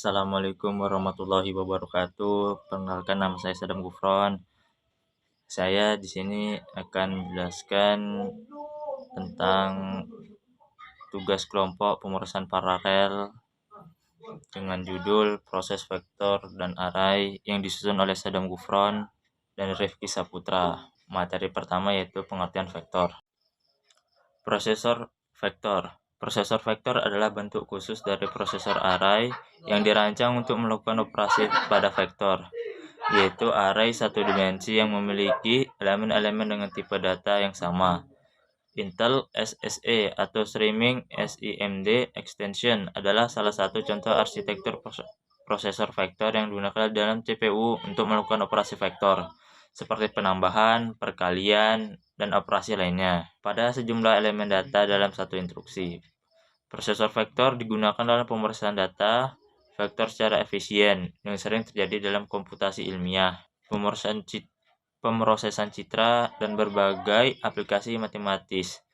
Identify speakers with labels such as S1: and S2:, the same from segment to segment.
S1: Assalamualaikum warahmatullahi wabarakatuh. Perkenalkan, nama saya Sadam Gufron. Saya di sini akan menjelaskan tentang tugas kelompok pemrosesan paralel dengan judul Proses Vektor dan Arai yang disusun oleh Sadam Gufron dan Rifki Saputra. Materi pertama yaitu pengertian vektor. Prosesor vektor. Prosesor vektor adalah bentuk khusus dari prosesor array yang dirancang untuk melakukan operasi pada vektor, yaitu array satu dimensi yang memiliki elemen-elemen dengan tipe data yang sama. Intel SSE atau Streaming SIMD Extension adalah salah satu contoh arsitektur prosesor vektor yang digunakan dalam CPU untuk melakukan operasi vektor, seperti penambahan, perkalian, dan operasi lainnya pada sejumlah elemen data dalam satu instruksi. Prosesor vektor digunakan dalam pemrosesan data vektor secara efisien yang sering terjadi dalam komputasi ilmiah, pemrosesan citra, dan berbagai aplikasi matematis.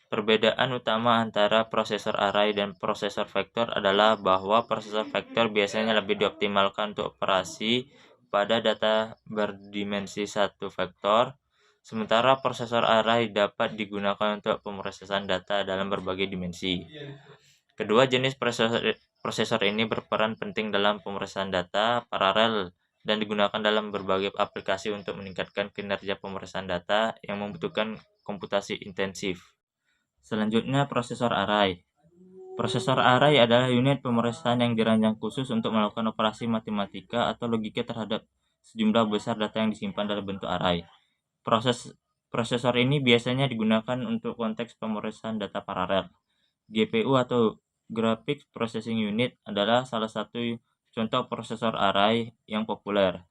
S1: Perbedaan utama antara prosesor array dan prosesor vektor adalah bahwa prosesor vektor biasanya lebih dioptimalkan untuk operasi pada data berdimensi satu vektor, sementara prosesor array dapat digunakan untuk pemrosesan data dalam berbagai dimensi. Kedua jenis prosesor ini berperan penting dalam pemrosesan data paralel dan digunakan dalam berbagai aplikasi untuk meningkatkan kinerja pemrosesan data yang membutuhkan komputasi intensif. Selanjutnya, prosesor array. Prosesor array adalah unit pemrosesan yang dirancang khusus untuk melakukan operasi matematika atau logika terhadap sejumlah besar data yang disimpan dalam bentuk array. Prosesor ini biasanya digunakan untuk konteks pemrosesan data paralel. GPU atau Graphics Processing Unit adalah salah satu contoh prosesor array yang populer.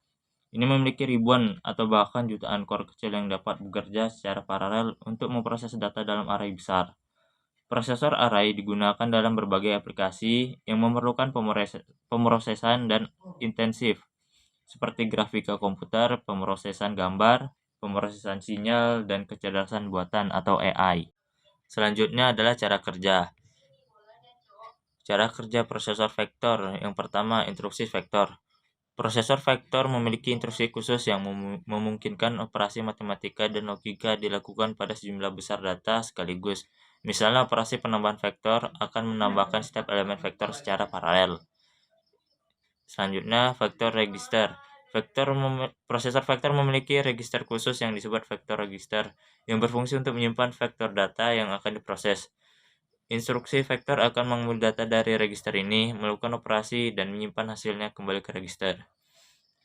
S1: Ini memiliki ribuan atau bahkan jutaan core kecil yang dapat bekerja secara paralel untuk memproses data dalam array besar. Prosesor array digunakan dalam berbagai aplikasi yang memerlukan pemrosesan dan intensif, seperti grafika komputer, pemrosesan gambar, pemrosesan sinyal, dan kecerdasan buatan atau AI. Selanjutnya adalah cara kerja. Cara kerja prosesor vektor. Yang pertama, instruksi vektor. Prosesor vektor memiliki instruksi khusus yang memungkinkan operasi matematika dan logika dilakukan pada sejumlah besar data sekaligus. Misalnya, operasi penambahan vektor akan menambahkan setiap elemen vektor secara paralel. Selanjutnya, vektor register. Prosesor vektor memiliki register khusus yang disebut vektor register yang berfungsi untuk menyimpan vektor data yang akan diproses. Instruksi vektor akan mengambil data dari register ini, melakukan operasi, dan menyimpan hasilnya kembali ke register.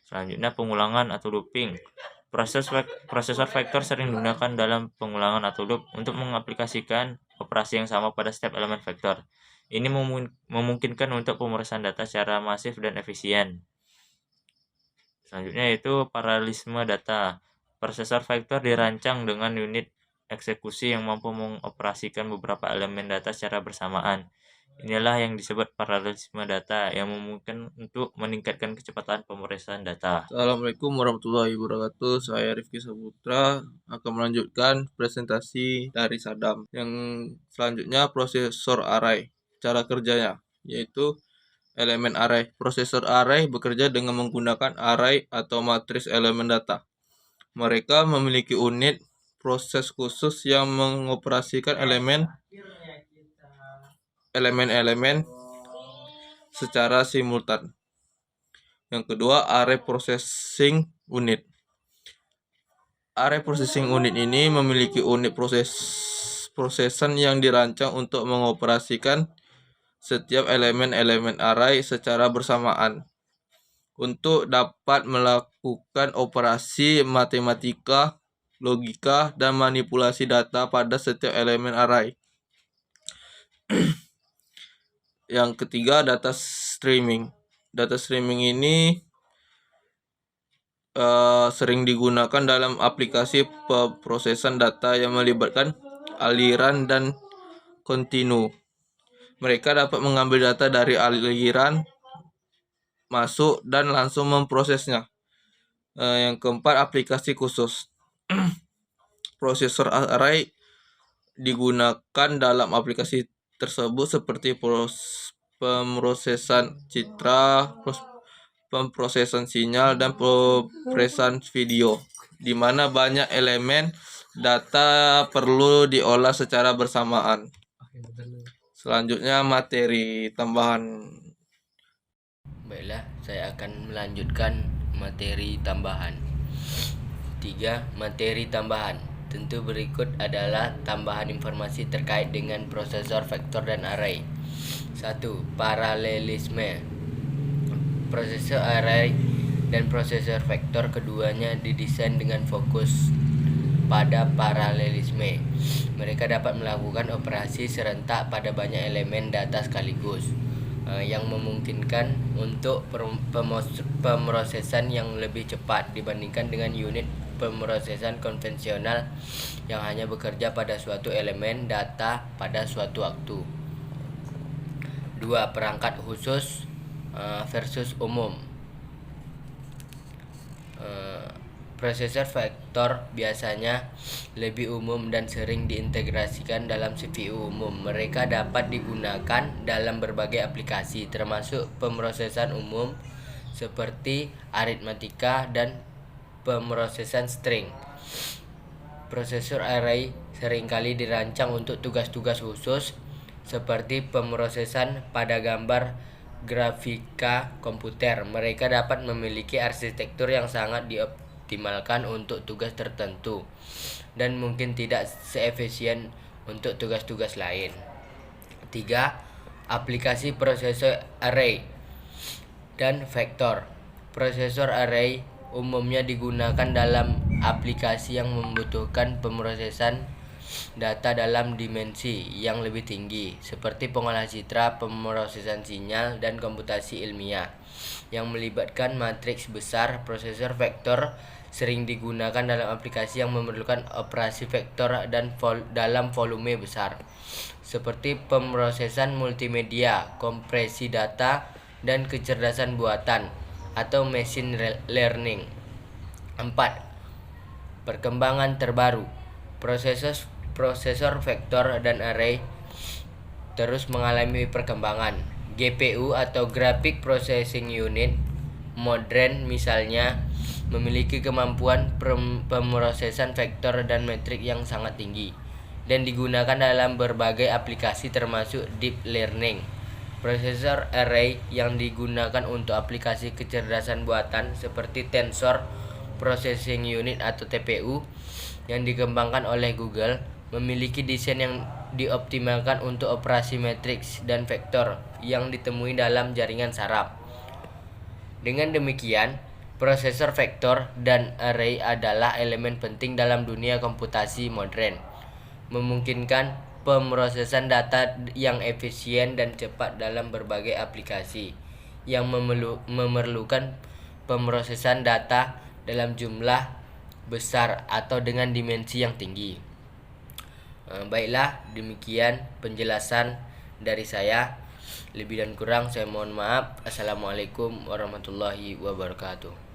S1: Selanjutnya, pengulangan atau looping. Prosesor vektor sering digunakan dalam pengulangan atau loop untuk mengaplikasikan operasi yang sama pada setiap elemen vektor. Ini memungkinkan untuk pemrosesan data secara masif dan efisien. Selanjutnya yaitu paralelisme data. Prosesor vektor dirancang dengan unit eksekusi yang mampu mengoperasikan beberapa elemen data secara bersamaan. Inilah yang disebut paralelisme data yang memungkinkan untuk meningkatkan kecepatan pemrosesan data.
S2: Assalamualaikum warahmatullahi wabarakatuh. Saya Rifki Saputra akan melanjutkan presentasi dari Sadam. Yang selanjutnya prosesor array. Cara kerjanya yaitu elemen array. Prosesor array bekerja dengan menggunakan array atau matris elemen data. Mereka memiliki unit proses khusus yang mengoperasikan elemen-elemen secara simultan. Yang kedua, array processing unit. Array processing unit ini memiliki unit prosesan yang dirancang untuk mengoperasikan setiap elemen-elemen array secara bersamaan untuk dapat melakukan operasi matematika, logika, dan manipulasi data pada setiap elemen array. Yang ketiga, data streaming. Data streaming ini sering digunakan dalam aplikasi pemrosesan data yang melibatkan aliran dan kontinu. Mereka dapat mengambil data dari aliran masuk dan langsung memprosesnya. Yang keempat, aplikasi khusus. Prosesor array digunakan dalam aplikasi tersebut seperti pemrosesan citra, pemrosesan sinyal, dan pemrosesan video, di mana banyak elemen data perlu diolah secara bersamaan. Selanjutnya materi tambahan.
S3: Baiklah, saya akan melanjutkan materi tambahan. 3. Materi tambahan. Tentu berikut adalah tambahan informasi terkait dengan prosesor vektor dan array. 1. Paralelisme. Prosesor array dan prosesor vektor keduanya didesain dengan fokus pada paralelisme. Mereka dapat melakukan operasi serentak pada banyak elemen data sekaligus, yang memungkinkan untuk pemrosesan yang lebih cepat dibandingkan dengan unit pemrosesan konvensional yang hanya bekerja pada suatu elemen data pada suatu waktu. 2. Perangkat khusus versus umum. Prosesor vektor biasanya lebih umum dan sering diintegrasikan dalam CPU umum. Mereka dapat digunakan dalam berbagai aplikasi, termasuk pemrosesan umum seperti aritmatika dan pemrosesan string. Prosesor array seringkali dirancang untuk tugas-tugas khusus seperti pemrosesan pada gambar grafika komputer. Mereka dapat memiliki arsitektur yang sangat dioptimalkan untuk tugas tertentu dan mungkin tidak seefisien untuk tugas-tugas lain. 3. Aplikasi prosesor array dan vektor. Prosesor array umumnya digunakan dalam aplikasi yang membutuhkan pemrosesan data dalam dimensi yang lebih tinggi, seperti pengolahan citra, pemrosesan sinyal, dan komputasi ilmiah yang melibatkan matriks besar. Prosesor vektor sering digunakan dalam aplikasi yang memerlukan operasi vektor dan dalam volume besar, seperti pemrosesan multimedia, kompresi data, dan kecerdasan buatan atau machine learning. 4. Perkembangan terbaru. Prosesor vektor dan array terus mengalami perkembangan. GPU atau Graphic Processing Unit modern misalnya memiliki kemampuan pemrosesan vektor dan metrik yang sangat tinggi dan digunakan dalam berbagai aplikasi termasuk deep learning. Prosesor array yang digunakan untuk aplikasi kecerdasan buatan seperti Tensor Processing Unit atau TPU yang dikembangkan oleh Google memiliki desain yang dioptimalkan untuk operasi matriks dan vektor yang ditemui dalam jaringan saraf. Dengan demikian, prosesor vektor dan array adalah elemen penting dalam dunia komputasi modern, memungkinkan pemrosesan data yang efisien dan cepat dalam berbagai aplikasi yang memerlukan pemrosesan data dalam jumlah besar atau dengan dimensi yang tinggi. Baiklah, demikian penjelasan dari saya. Lebih dan kurang saya mohon maaf. Assalamualaikum warahmatullahi wabarakatuh.